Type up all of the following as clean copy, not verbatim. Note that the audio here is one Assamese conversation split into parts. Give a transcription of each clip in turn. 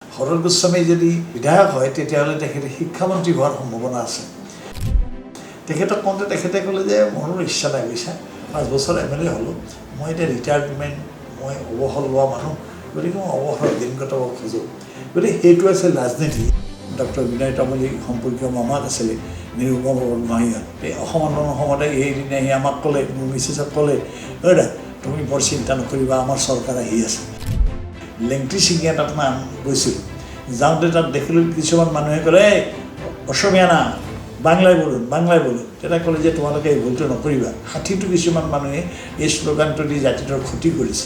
হৰৰ গোস্বামী যদি বিধায়ক হয় তেতিয়াহ'লে তেখেতে শিক্ষামন্ত্ৰী হোৱাৰ সম্ভাৱনা আছে। তেখেতক কওঁতে তেখেতে ক'লে যে মোৰো ইচ্ছা নাই বুজিছা, 5 বছৰ MLA হ'লোঁ, মই এতিয়া ৰিটায়াৰমেণ্ট, মই অৱসৰ লোৱা মানুহ, গতিকে মই অৱসৰৰ দিন কটাব খোজোঁ। গতিকে সেইটো আছিল ৰাজনীতি। ডক্টৰ বিনয় তামুলী সম্পৰ্কীয় মামাক আছিলে নিৰুপম বৰগোহাঞিহঁত। এই অসম আন্দোলনৰ সময়তে এইদিনা আহি আমাক ক'লে, মোৰ মিছেছক ক'লে, দাদা তুমি বৰ চিন্তা নকৰিবা, আমাৰ চৰকাৰ আহি আছে। লেংটি ছিঙিয়া তাত নাম গৈছিলোঁ। যাওঁতে তাত দেখিলোঁ কিছুমান মানুহে ক'লে, এই অসমীয়া না, বাংলাই বলুন। তেতিয়া ক'লে যে তোমালোকে এই ভুলটো নকৰিবা। 60টো কিছুমান মানুহে এই শ্লোগানটো দি জাতিটোৰ ক্ষতি কৰিছে।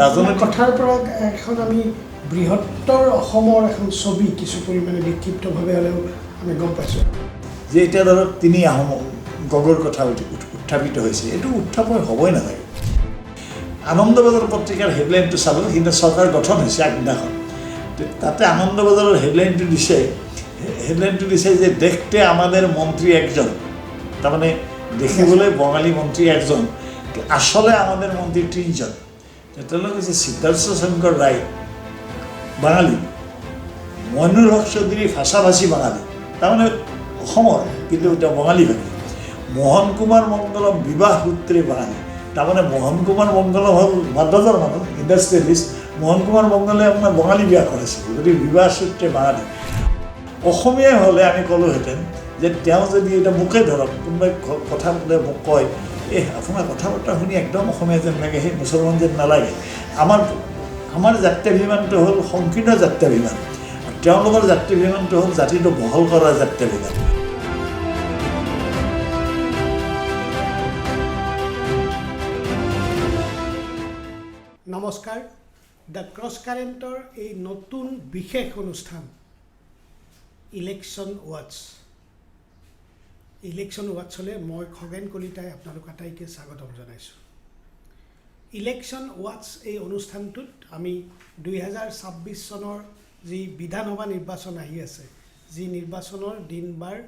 ৰাজনৈতিক কথাৰ পৰা এখন আমি বৃহত্তৰ অসমৰ এখন ছবি কিছু পৰিমাণে বিক্ষিপ্তভাৱে হ'লেও আমি গম পাইছোঁ যে এতিয়া ধৰক তিনি আহোম গগৰ কথা উত্থাপিত হৈছে। এইটো উত্থাপন হ'বই নালাগে। আনন্দবজাৰ পত্ৰিকাৰ হেডলাইনটো চালোঁ, কিন্তু চৰকাৰ গঠন হৈছে আগদিনাখন। তাতে আনন্দবজাৰৰ হেডলাইনটো দিছে যে দেখতে আমাদেৰ মন্ত্ৰী একজন, তাৰমানে দেখিবলৈ বঙালী মন্ত্ৰী একজন, আসলে আমাদেৰ মন্ত্ৰী 3জন। তেওঁলোকে কৈছে সিদ্ধাৰ্থ শংকৰ ৰায় বাঙালী, মইনুল হক চৌধুৰী ভাষাভাষী বাঙালী, তাৰমানে অসমৰ কিন্তু তেওঁ বঙালী ভাষী। মোহন কুমাৰ মংগলম বিবাহ সূত্ৰে বাঙালী, তাৰমানে মোহন কুমাৰ মংগলম হ'ল মাদ্ৰাজৰ মানুহ, ইণ্ডাষ্ট্ৰিয়েলিষ্ট। মোহন কুমাৰ মংগলে আপোনাৰ বঙালী বিয়া কৰাইছিল, গতিকে বিবাহ সূত্ৰে বাঙালী। অসমীয়াই হ'লে আমি ক'লোহেঁতেন যে তেওঁ যদি এতিয়া মোকে ধৰক কোনোবাই কথা ক'লে মোক কয়, এই আপোনাৰ কথা বতৰা শুনি একদম অসমীয়া যেন লাগে, সেই মুছলমান যেন নালাগে। আমাৰ জাত্যাভিমানটো হ'ল সংকীৰ্ণ জাত্যাভিমান, তেওঁলোকৰ জাত্যাভিমানটো হ'ল জাতিটো বহল কৰাৰ জাত্যাভিমান। নমস্কাৰ, দ্য ক্ৰছ কাৰেণ্টৰ এই নতুন বিশেষ অনুষ্ঠান ইলেকশ্যন ৱাটছলৈ মই খগেন কলিতাই আপোনালোক আটাইকে স্বাগতম জনাইছোঁ। ইলেকশ্যন ৱাটছ এই অনুষ্ঠানটোত আমি 2026 চনৰ যি বিধানসভা নিৰ্বাচন আহি আছে, যি নিৰ্বাচনৰ দিন বাৰ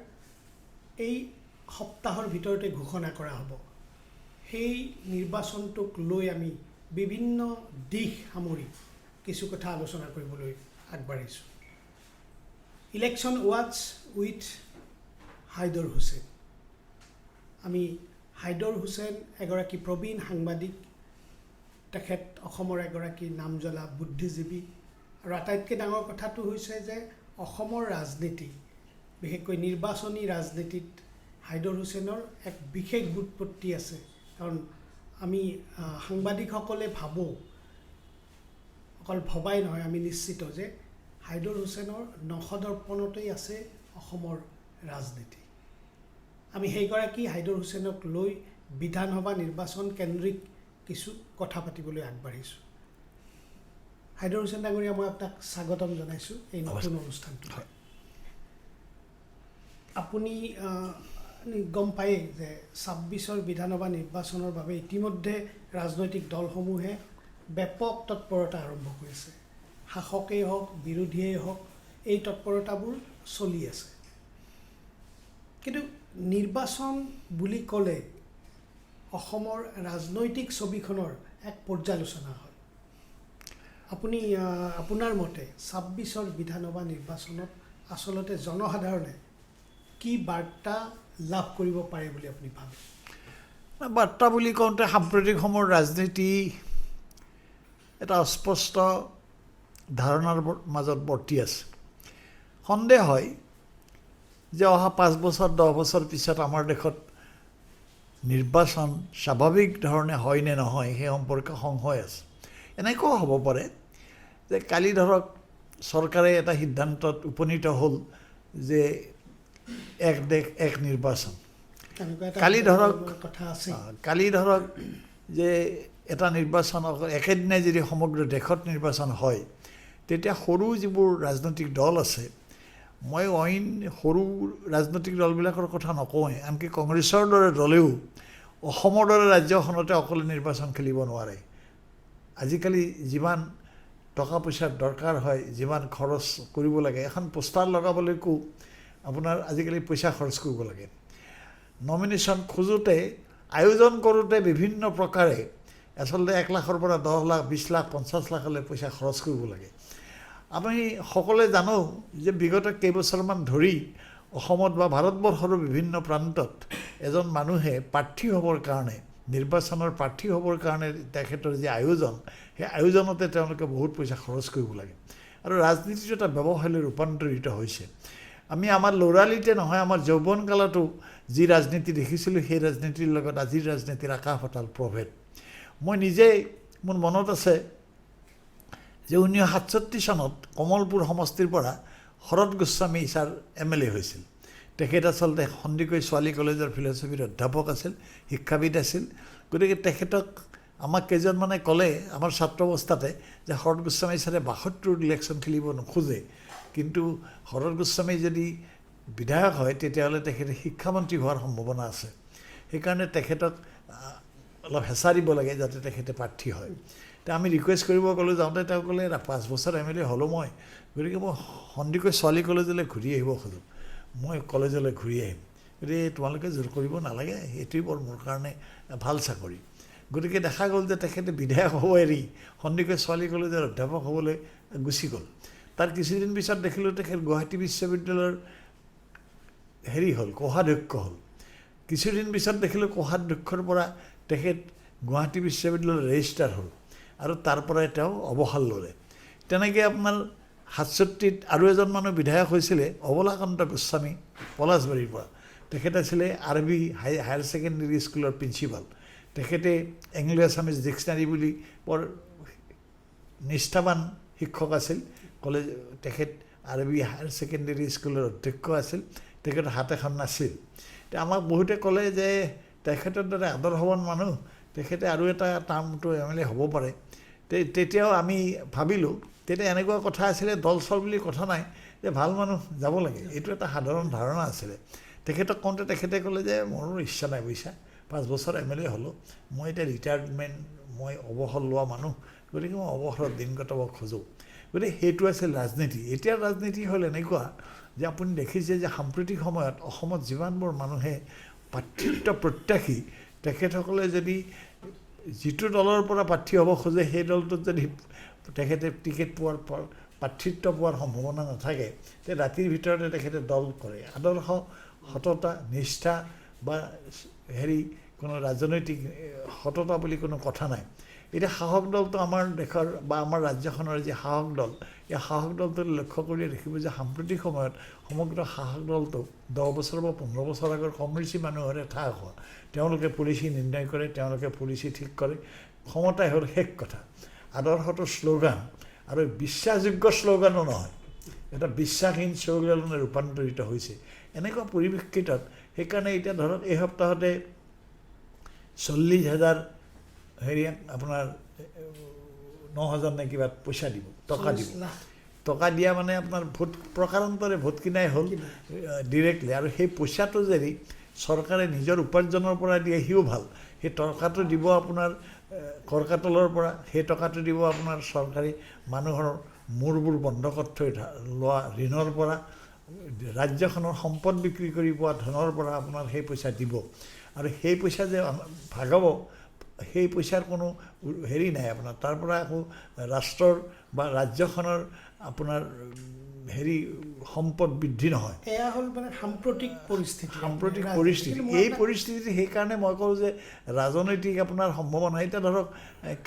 এই সপ্তাহৰ ভিতৰতে ঘোষণা কৰা হ'ব, সেই নিৰ্বাচনটোক লৈ আমি বিভিন্ন দিশ সামৰি কিছু কথা আলোচনা কৰিবলৈ আগবাঢ়িছোঁ। ইলেকশ্যন ৱাটছ উইথ হাইদৰ হুছেইন। আমি হাইদৰ হুছেইন এগৰাকী প্ৰবীণ সাংবাদিক, তেখেত অসমৰ এগৰাকী নামজ্বলা বুদ্ধিজীৱী, আৰু আটাইতকৈ ডাঙৰ কথাটো হৈছে যে অসমৰ ৰাজনীতি, বিশেষকৈ নিৰ্বাচনী ৰাজনীতিত হাইদৰ হুছেইনৰ এক বিশেষ ব্যুৎপত্তি আছে। কাৰণ আমি সাংবাদিকসকলে ভাবোঁ, অকল ভবাই নহয়, আমি নিশ্চিত যে হাইদৰ হুছেইনৰ নখদৰ্পণতেই আছে অসমৰ ৰাজনীতি। আমি সেইগৰাকী হাইদৰ হুছেইনক লৈ বিধানসভা নিৰ্বাচন কেন্দ্ৰিক কিছু কথা পাতিবলৈ আগবাঢ়িছোঁ। হাইদৰ হুছেইন ডাঙৰীয়া, মই আপোনাক স্বাগতম জনাইছোঁ এই নতুন অনুষ্ঠানটোত। আপুনি গম পায়েই যে 26ৰ বিধানসভা নিৰ্বাচনৰ বাবে ইতিমধ্যে ৰাজনৈতিক দলসমূহে ব্যাপক তৎপৰতা আৰম্ভ কৰিছে। শাসকেই হওক, বিৰোধীয়েই হওক, এই তৎপৰতাবোৰ চলি আছে। কিন্তু নিৰ্বাচন বুলি ক'লে অসমৰ ৰাজনৈতিক ছবিখনৰ এক পৰ্যালোচনা হয়। আপুনি আপোনাৰ মতে 26ৰ বিধানসভা নিৰ্বাচনত আচলতে জনসাধাৰণে কি বাৰ্তা লাভ কৰিব পাৰে বুলি আপুনি ভাবে? বাৰ্তা বুলি কওঁতে সাম্প্ৰতিক সময়ৰ ৰাজনীতি এটা অস্পষ্ট ধাৰণাৰ মাজত বৰ্তি আছে। সন্দেহ হয় যে অহা 5 বছৰ 10 বছৰ পিছত আমাৰ দেশত নিৰ্বাচন স্বাভাৱিক ধৰণে হয় নে নহয় সেই সম্পৰ্কে সংশয় আছে। এনেকুৱাও হ'ব পাৰে যে কালি ধৰক চৰকাৰে এটা সিদ্ধান্তত উপনীত হ'ল যে এক দেশ এক নিৰ্বাচন। কালি ধৰক যে এটা নিৰ্বাচন একেদিনাই যদি সমগ্ৰ দেশত নিৰ্বাচন হয়, তেতিয়া সৰু যিবোৰ ৰাজনৈতিক দল আছে, মই অইন সৰু ৰাজনৈতিক দলবিলাকৰ কথা নকওঁৱেই, আনকি কংগ্ৰেছৰ দৰে দলেও অসমৰ দৰে ৰাজ্যখনতে অকলে নিৰ্বাচন খেলিব নোৱাৰে। আজিকালি যিমান টকা পইচাৰ দৰকাৰ হয়, যিমান খৰচ কৰিব লাগে, এখন পোষ্টাৰ লগাবলৈকো আপোনাৰ আজিকালি পইচা খৰচ কৰিব লাগে। নমিনেশ্যন খোজোঁতে, আয়োজন কৰোঁতে বিভিন্ন প্ৰকাৰে আচলতে 1 লাখৰ পৰা 10 লাখ, 20 লাখ, 50 লাখলৈ পইচা খৰচ কৰিব লাগে। আমি সকলোৱে জানো যে বিগত কেইবছৰমান ধৰি অসমত বা ভাৰতবৰ্ষৰ বিভিন্ন প্ৰান্তত এজন মানুহে প্ৰাৰ্থী হ'বৰ কাৰণে নিৰ্বাচনৰ প্ৰাৰ্থী হ'বৰ কাৰণে তেখেতৰ যি আয়োজন সেই আয়োজনতে তেওঁলোকে বহুত পইচা খৰচ কৰিব লাগে আৰু ৰাজনীতিটো এটা ব্যৱসায়লৈ ৰূপান্তৰিত হৈছে আমি আমাৰ ল'ৰালিতে নহয় আমাৰ যৌৱনকালতো যি ৰাজনীতি দেখিছিলোঁ সেই ৰাজনীতিৰ লগত আজিৰ ৰাজনীতিৰ আকাশ পাতাল প্ৰভেদ মই নিজেই মোৰ মনত আছে যে 1967 চনত কমলপুৰ সমষ্টিৰ পৰা শৰৎ গোস্বামী ছাৰ MLA হৈছিল তেখেত আচলতে সন্দিকৈ ছোৱালী কলেজৰ ফিলচফিৰ অধ্যাপক আছিল শিক্ষাবিদ আছিল গতিকে তেখেতক আমাক কেইজনমানে ক'লে আমাৰ ছাত্ৰ অৱস্থাতে যে শৰৎ গোস্বামী ছাৰে 72 ইলেকশ্যন খেলিব নোখোজে কিন্তু শৰৎ গোস্বামী যদি বিধায়ক হয় তেতিয়াহ'লে তেখেতে শিক্ষামন্ত্ৰী হোৱাৰ সম্ভাৱনা আছে সেইকাৰণে তেখেতক অলপ হেঁচা দিব লাগে যাতে তেখেতে প্ৰাৰ্থী হয় তে আমি ৰিকুৱেষ্ট কৰিব ক'লোঁ যাওঁতে তেওঁ ক'লে 5 বছৰ MLA হ'লোঁ মই গতিকে মই সন্দিকৈ ছোৱালী কলেজলৈ ঘূৰি আহিব খোজোঁ মই কলেজলৈ ঘূৰি আহিম গতিকে তোমালোকে জোৰ কৰিব নালাগে এইটোৱেই বৰ মোৰ কাৰণে ভাল চাকৰি গতিকে দেখা গ'ল যে তেখেতে বিধায়ক হ'ব এৰি সন্দিকৈ ছোৱালী কলেজৰ অধ্যাপক হ'বলৈ গুচি গ'ল তাৰ কিছুদিন পিছত দেখিলোঁ তেখেত গুৱাহাটী বিশ্ববিদ্যালয়ৰ হ'ল কোষাধ্যক্ষ হ'ল কিছুদিন পিছত দেখিলোঁ কোষাধ্যক্ষৰ পৰা তেখেত গুৱাহাটী বিশ্ববিদ্যালয়ৰ ৰেজিষ্ট্ৰাৰ হ'ল আৰু তাৰ পৰাই তেওঁ অৱসৰ ল'লে তেনেকৈ আপোনাৰ 67ত আৰু এজন মানুহ বিধায়ক হৈছিলে অবলাকান্ত গোস্বামী পলাশবাৰীৰ পৰা তেখেত আছিলে RB হায়াৰ ছেকেণ্ডেৰী স্কুলৰ প্ৰিন্সিপাল তেখেতে এংলো আছামিজ ডিক্সনাৰী বুলি বৰ নিষ্ঠাবান শিক্ষক আছিল কলেজ তেখেত RB হায়াৰ ছেকেণ্ডেৰী স্কুলৰ অধ্যক্ষ আছিল তেখেতৰ হাত এখন নাছিল তে আমাক বহুতে ক'লে যে তেখেতৰ দৰে আদৰ্শৱান মানুহ তেখেতে আৰু এটা টাৰ্মটো MLA হ'ব পাৰে তেতিয়াও আমি ভাবিলোঁ তেতিয়া এনেকুৱা কথা আছিলে দল চল বুলি কথা নাই যে ভাল মানুহ যাব লাগে এইটো এটা সাধাৰণ ধাৰণা আছিলে তেখেতক কওঁতে তেখেতে ক'লে যে মোৰো ইচ্ছা নাই বুইছা 5 বছৰ MLA হ'লোঁ মই এতিয়া ৰিটায়াৰমেণ্ট মই অৱসৰ লোৱা মানুহ গতিকে মই অৱসৰত দিন কটাব খোজোঁ গতিকে সেইটো আছিল ৰাজনীতি এতিয়া ৰাজনীতি হ'ল এনেকুৱা যে আপুনি দেখিছে যে সাম্প্ৰতিক সময়ত অসমত যিমানবোৰ মানুহে প্ৰাৰ্থিত্ব প্ৰত্যাশী তেখেতসকলে যদি যিটো দলৰ পৰা প্ৰাৰ্থী হ'ব খোজে সেই দলটোত যদি তেখেতে টিকেট পোৱাৰ প্ৰাৰ্থিত্ব পোৱাৰ সম্ভাৱনা নাথাকে তে ৰাতিৰ ভিতৰতে তেখেতে দল কৰে আদৰ্শ সততা নিষ্ঠা বা কোনো ৰাজনৈতিক সততা বুলি কোনো কথা নাই এতিয়া সাহস দলটো আমাৰ দেশৰ বা আমাৰ ৰাজ্যখনৰ যি সাহস দল এই সাহস দলটো লক্ষ্য কৰি দেখিব যে সাম্প্ৰতিক সময়ত সমগ্ৰ সাহস দলটো 10 বছৰ বা 15 বছৰ আগৰ কংগ্ৰেছী মানুহৰে ঠাই হোৱা তেওঁলোকে পলিচি নিৰ্ণয় কৰে তেওঁলোকে পলিচি ঠিক কৰে ক্ষমতাই হ'ল শেষ কথা আদৰ্শটো শ্লোগান আৰু বিশ্বাসযোগ্য শ্লোগানো নহয় এটা বিশ্বাসহীন শ্লোগানলৈ ৰূপান্তৰিত হৈছে এনেকুৱা পৰিপ্ৰেক্ষিতত সেইকাৰণে এতিয়া ধৰক এই সপ্তাহতে 40,000 আপোনাৰ 9,000 নে কিবা পইচা দিব টকা দিয়া মানে আপোনাৰ ভোট প্ৰকাৰান্তৰে ভোট কিনাই হ'ল ডিৰেক্টলি আৰু সেই পইচাটো যদি চৰকাৰে নিজৰ উপাৰ্জনৰ পৰা দিয়ে সিও ভাল সেই টকাটো দিব আপোনাৰ কৰকাতলৰ পৰা সেই টকাটো দিব আপোনাৰ চৰকাৰী মানুহৰ মূৰবোৰ বন্ধকত থৈ লোৱা ঋণৰ পৰা ৰাজ্যখনৰ সম্পদ বিক্ৰী কৰি পোৱা ধনৰ পৰা আপোনাৰ সেই পইচা দিব আৰু সেই পইচা যে ভাগাব সেই পইচাৰ কোনো নাই আপোনাৰ তাৰ পৰা আকৌ ৰাষ্ট্ৰৰ বা ৰাজ্যখনৰ আপোনাৰ সম্পদ বৃদ্ধি নহয় এয়া হ'ল মানে সাম্প্ৰতিক পৰিস্থিতি এই পৰিস্থিতি সেইকাৰণে মই কওঁ যে ৰাজনৈতিক আপোনাৰ সম্ভাৱনা এতিয়া ধৰক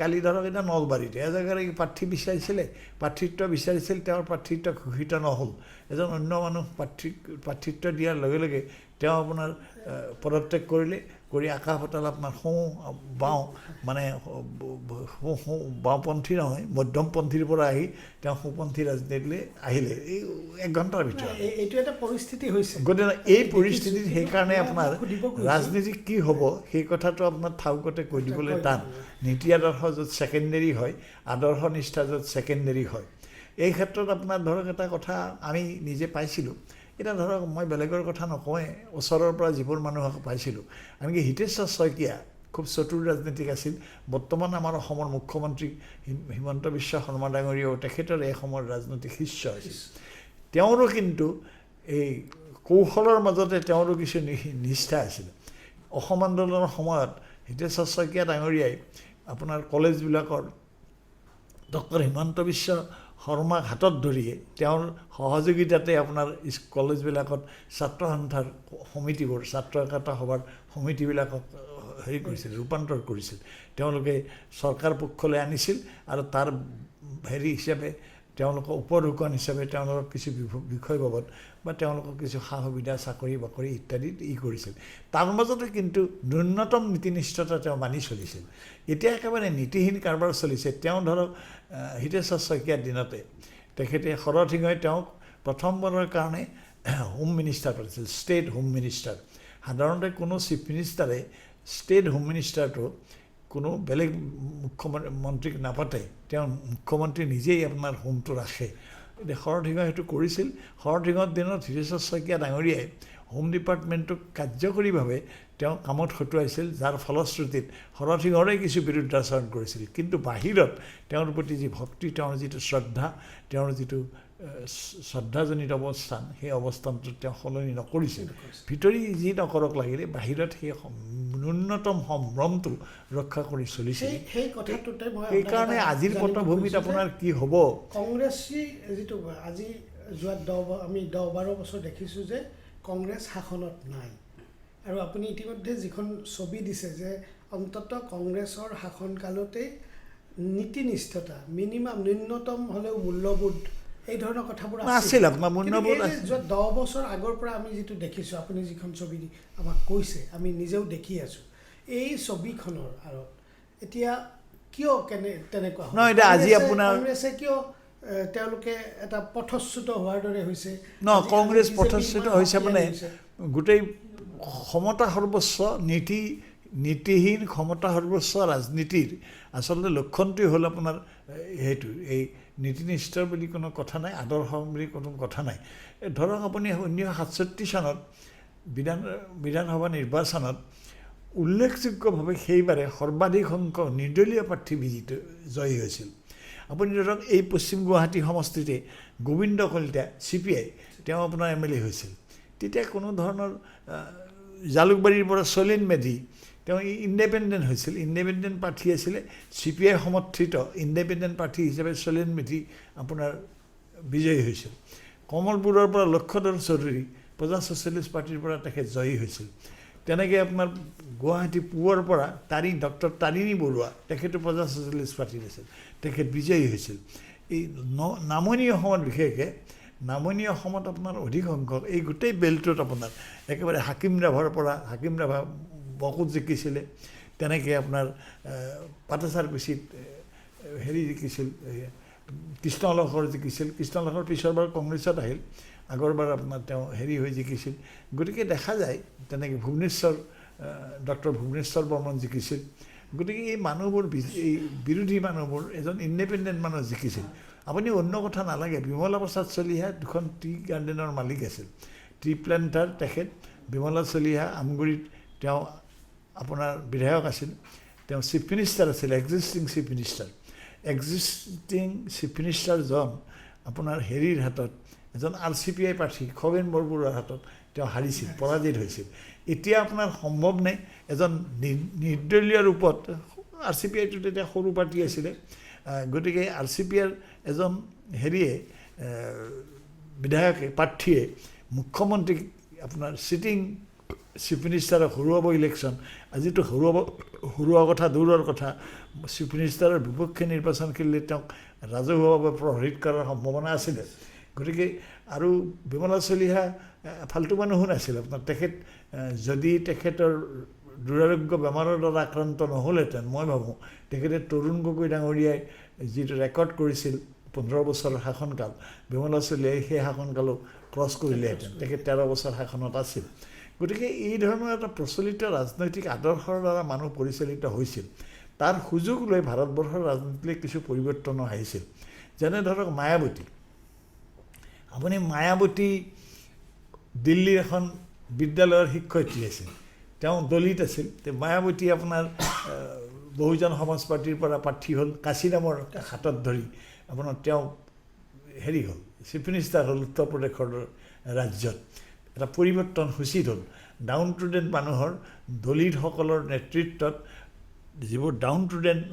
কালি ধৰক এতিয়া নলবাৰীতে এজেগাৰে প্ৰাৰ্থী বিচাৰিছিলে প্ৰাৰ্থিত্ব বিচাৰিছিল তেওঁৰ প্ৰাৰ্থিত্ব ঘোষিত নহ'ল এজন অন্য মানুহ প্ৰাৰ্থিত্ব দিয়াৰ লগে লগে তেওঁ আপোনাৰ পদত্যাগ কৰিলে কৰি আকাশ পাতাল আপোনাৰ বাওঁ মানে বাওঁপন্থী নহয় মধ্যমপন্থীৰ পৰা আহি তেওঁ সোঁপন্থী ৰাজনীতিলৈ আহিলে এই 1 ঘণ্টাৰ ভিতৰত এইটো এটা পৰিস্থিতি হৈছে গতিকে এই পৰিস্থিতিত সেইকাৰণে আপোনাৰ ৰাজনীতি কি হ'ব সেই কথাটো আপোনাৰ ঠাউকতে কৈ দিবলৈ টান নীতি আদৰ্শ য'ত ছেকেণ্ডেৰী হয় আদৰ্শ নিষ্ঠা য'ত ছেকেণ্ডেৰী হয় এই ক্ষেত্ৰত আপোনাৰ ধৰক এটা কথা আমি নিজে পাইছিলোঁ এটা ধৰক মই বেলেগৰ কথা নকওঁৱে ওচৰৰ পৰা যিবোৰ মানুহক পাইছিলোঁ আনকি হিতেশ্বৰ শইকীয়া খুব চতুৰ ৰাজনীতিক আছিল বৰ্তমান আমাৰ অসমৰ মুখ্যমন্ত্ৰী হিমন্ত বিশ্ব শৰ্মা ডাঙৰীয়াও তেখেতৰ এই সময়ৰ ৰাজনৈতিক শিষ্য আছিল তেওঁৰো কিন্তু এই কৌশলৰ মাজতে তেওঁৰো কিছু নিষ্ঠা আছিল অসম আন্দোলনৰ সময়ত হিতেশ্বৰ শইকীয়া ডাঙৰীয়াই আপোনাৰ কলেজবিলাকৰ ডক্টৰ হিমন্ত বিশ্ব শৰ্মাক হাতত ধৰিয়ে তেওঁৰ সহযোগিতাতে আপোনাৰ কলেজবিলাকত ছাত্ৰ সন্থাৰ সমিতিবোৰ ছাত্ৰ একতা সভাৰ সমিতিবিলাকক হেৰি কৰিছিল ৰূপান্তৰ কৰিছিল তেওঁলোকে চৰকাৰ পক্ষলৈ আনিছিল আৰু তাৰ হেৰি হিচাপে তেওঁলোকৰ উপঢৌকন হিচাপে তেওঁলোকক কিছু বিষয় বাবদ বা তেওঁলোকক কিছু সা সুবিধা চাকৰি বাকৰি ইত্যাদি কৰিছিল তাৰ মাজতে কিন্তু ন্যূনতম নীতিনিষ্ঠতা তেওঁ মানি চলিছিল এতিয়া একেবাৰে নীতিহীন কাৰবাৰ চলিছে তেওঁ ধৰক হিতেশ্বৰ শইকীয়াৰ দিনতে তেখেতে শৰঠিঙই তেওঁক প্ৰথমবাৰৰ কাৰণে হোম মিনিষ্টাৰ পাতিছিল ষ্টেট হোম মিনিষ্টাৰ সাধাৰণতে কোনো চিফ মিনিষ্টাৰে ষ্টেট হোম মিনিষ্টাৰটো কোনো বেলেগ মুখ্যমন্ত্ৰীক নাপাতে তেওঁ মুখ্যমন্ত্ৰী নিজেই আপোনাৰ হোমটো ৰাখে এতিয়া শৰঠিঙই সেইটো কৰিছিল শৰঠিঙৰ দিনত হিতেশ্বৰ শইকীয়া ডাঙৰীয়াই হোম ডিপাৰ্টমেণ্টটোক কাৰ্যকৰীভাৱে তেওঁ কামত খটুৱাইছিল যাৰ ফলশ্ৰুতিত শৰঠিঙৰে কিছু বিৰুদ্ধাচৰণ কৰিছিল কিন্তু বাহিৰত তেওঁৰ প্ৰতি যি ভক্তি তেওঁৰ যিটো শ্ৰদ্ধা তেওঁৰ যিটো শ্ৰদ্ধাজনিত অৱস্থান সেই অৱস্থানটো তেওঁ সলনি নকৰিছিল ভিতৰি যি নকৰক লাগিলে বাহিৰত সেই ন্যূনতম সম্ভ্ৰমটো ৰক্ষা কৰি চলিছিল সেই কথাটোতে মই সেইকাৰণে আজিৰ পটভূমিত আপোনাৰ কি হ'ব কংগ্ৰেছী যিটো আজি যোৱা আমি 10-12 বছৰ দেখিছোঁ যে কংগ্ৰেছ শাসনত নাই আৰু আপুনি ইতিমধ্যে যিখন ছবি দিছে যে অন্তত কংগ্ৰেছৰ শাসনকালতে নীতিনিষ্ঠতা মিনিমাম ন্যূনতম হ'লেও মূল্যবোধ এই ধৰণৰ কথাবোৰ আছিল আপোনাৰ মূল্যবোধ যোৱা 10 বছৰ আগৰ পৰা আমি যিটো দেখিছোঁ আপুনি যিখন ছবি আমাক কৈছে আমি নিজেও দেখি আছোঁ এই ছবিখনৰ আৰত এতিয়া কিয় তেনেকুৱা নহয় এতিয়া আজি আপোনাৰ কংগ্ৰেছে কিয় তেওঁলোকে এটা পথচ্যুত হোৱাৰ দৰে হৈছে কংগ্ৰেছ পথচ্যুত হৈছে মানে গোটেই ক্ষমতা সৰ্বস্ব নীতিহীন ক্ষমতা সৰ্বস্ব ৰাজনীতিৰ আচলতে লক্ষণটোৱে হ'ল আপোনাৰ সেইটো এই নীতিনিষ্ঠৰ বুলি কোনো কথা নাই আদৰ্শ বুলি কোনো কথা নাই ধৰক আপুনি 1967 চনত বিধানসভা নিৰ্বাচনত উল্লেখযোগ্যভাৱে সেইবাৰে সৰ্বাধিক সংখ্যক নিৰ্দলীয় প্ৰাৰ্থী বিজিত জয়ী হৈছিল আপুনি ধৰক এই পশ্চিম গুৱাহাটী সমষ্টিতে গোবিন্দ কলিতা CPI তেওঁ আপোনাৰ MLA হৈছিল তেতিয়া কোনো ধৰণৰ জালুকবাৰীৰ পৰা চলিন মেধি তেওঁ ইণ্ডিপেণ্ডেণ্ট হৈছিল ইণ্ডিপেণ্ডেণ্ট প্ৰাৰ্থী আছিলে CPI সমৰ্থিত ইণ্ডিপেণ্ডেণ্ট প্ৰাৰ্থী হিচাপে চলিন মেধি আপোনাৰ বিজয়ী হৈছিল কমলপুৰৰ পৰা লক্ষধৰ চৌধুৰী প্ৰজা ছ'চিয়েলিষ্ট পাৰ্টীৰ পৰা তেখেত জয়ী হৈছিল তেনেকৈ আপোনাৰ গুৱাহাটী পুবৰ পৰা ডক্টৰ তাৰিণী বৰুৱা তেখেতো প্ৰজা ছ'চিয়েলিষ্ট পাৰ্টীত আছিল তেখেত বিজয়ী হৈছিল এই নামনি অসমত বিশেষকৈ নামনি অসমত আপোনাৰ অধিক সংখ্যক এই গোটেই বেল্টত আপোনাৰ একেবাৰে হাকিম ৰাভা বকুত জিকিছিলে তেনেকৈ আপোনাৰ পাটাচাৰকুছিত হেৰি জিকিছিল কৃষ্ণলহৰ জিকিছিল কৃষ্ণলহৰ পিছৰবাৰ কংগ্ৰেছত আহিল আগৰবাৰ আপোনাৰ তেওঁ হেৰি হৈ জিকিছিল গতিকে দেখা যায় তেনেকৈ ডক্টৰ ভুৱনেশ্বৰ বৰ্মন জিকিছিল গতিকে এই মানুহবোৰ এই বিৰোধী মানুহবোৰ এজন ইণ্ডিপেণ্ডেণ্ট মানুহ জিকিছিল আপুনি অন্য কথা নালাগে বিমলা প্ৰসাদ চলিহা দুখন টি গাৰ্ডেনৰ মালিক আছিল টি প্লেণ্টাৰ তেখেত বিমলা চলিহা আমগুৰিত তেওঁ আপোনাৰ বিধায়ক আছিল তেওঁ চিফ মিনিষ্টাৰ আছিল এক্সিষ্টিং চিফ মিনিষ্টাৰজন আপোনাৰ হেৰিৰ হাতত এজন RCPI প্ৰাৰ্থী খগেন বৰবৰুৱাৰ হাতত তেওঁ হাৰিছিল পৰাজিত হৈছিল এতিয়া আপোনাৰ সম্ভৱ নে এজন নিৰ্দলীয় ৰূপত RCPIটো তেতিয়া সৰু পাৰ্টি আছিলে গতিকে RCPIৰ এজন হেৰিয়ে বিধায়কে প্ৰাৰ্থীয়ে মুখ্যমন্ত্ৰীক আপোনাৰ চিটিং চিফ মিনিষ্টাৰক হৰুৱাব ইলেকশ্যন আজিতো হৰুৱা কথা দূৰৰ কথা চিফ মিনিষ্টাৰৰ বিপক্ষে নিৰ্বাচন খেলিলে তেওঁক ৰাজহুৱাভাৱে প্ৰভাৱিত কৰাৰ সম্ভাৱনা আছিলে গতিকে আৰু বিমলা চলিহা ফাল্টু মানুহো নাছিল আপোনাৰ তেখেত যদি তেখেতৰ দুৰাৰোগ্য বেমাৰৰ দ্বাৰা আক্ৰান্ত নহ'লহেঁতেন মই ভাবোঁ তেখেতে তৰুণ গগৈ ডাঙৰীয়াই যিটো ৰেকৰ্ড কৰিছিল 15 বছৰৰ শাসনকাল বিমলা চলিহাই সেই শাসনকালো ক্ৰছ কৰিলেহেঁতেন তেখেত 13 বছৰ শাসনত আছিল গতিকে এই ধৰণৰ এটা প্ৰচলিত ৰাজনৈতিক আদৰ্শৰ দ্বাৰা মানুহ পৰিচালিত হৈছিল তাৰ সুযোগ লৈ ভাৰতবৰ্ষৰ ৰাজনীতিলৈ কিছু পৰিৱৰ্তন আহিছিল যেনে ধৰক মায়াৱতী আপুনি মায়াৱতী দিল্লীৰ এখন বিদ্যালয়ৰ শিক্ষয়িত্ৰী আছিল তেওঁ দলিত আছিল মায়াৱতী আপোনাৰ বহুজন সমাজ পাৰ্টীৰ পৰা প্ৰাৰ্থী হ'ল কাশীৰামৰ হাতত ধৰি আপোনাৰ তেওঁ হেৰি হ'ল চিফ মিনিষ্টাৰ হ'ল উত্তৰ প্ৰদেশৰ ৰাজ্যত এটা পৰিৱৰ্তন সূচিত হ'ল ডাউন টুডেণ্ট মানুহৰ দলিতসকলৰ নেতৃত্বত যিবোৰ ডাউন টুডেণ্ট